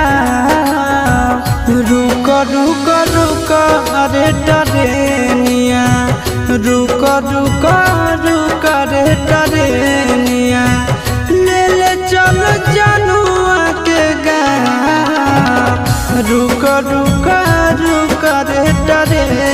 गाँव। रुक रुक रुक अरे टरेनिया, रुक रुक रुक रे टरेनिया, ले ले चल जनुआ के गाँव। रुक रुक रुक रे टरेनिया।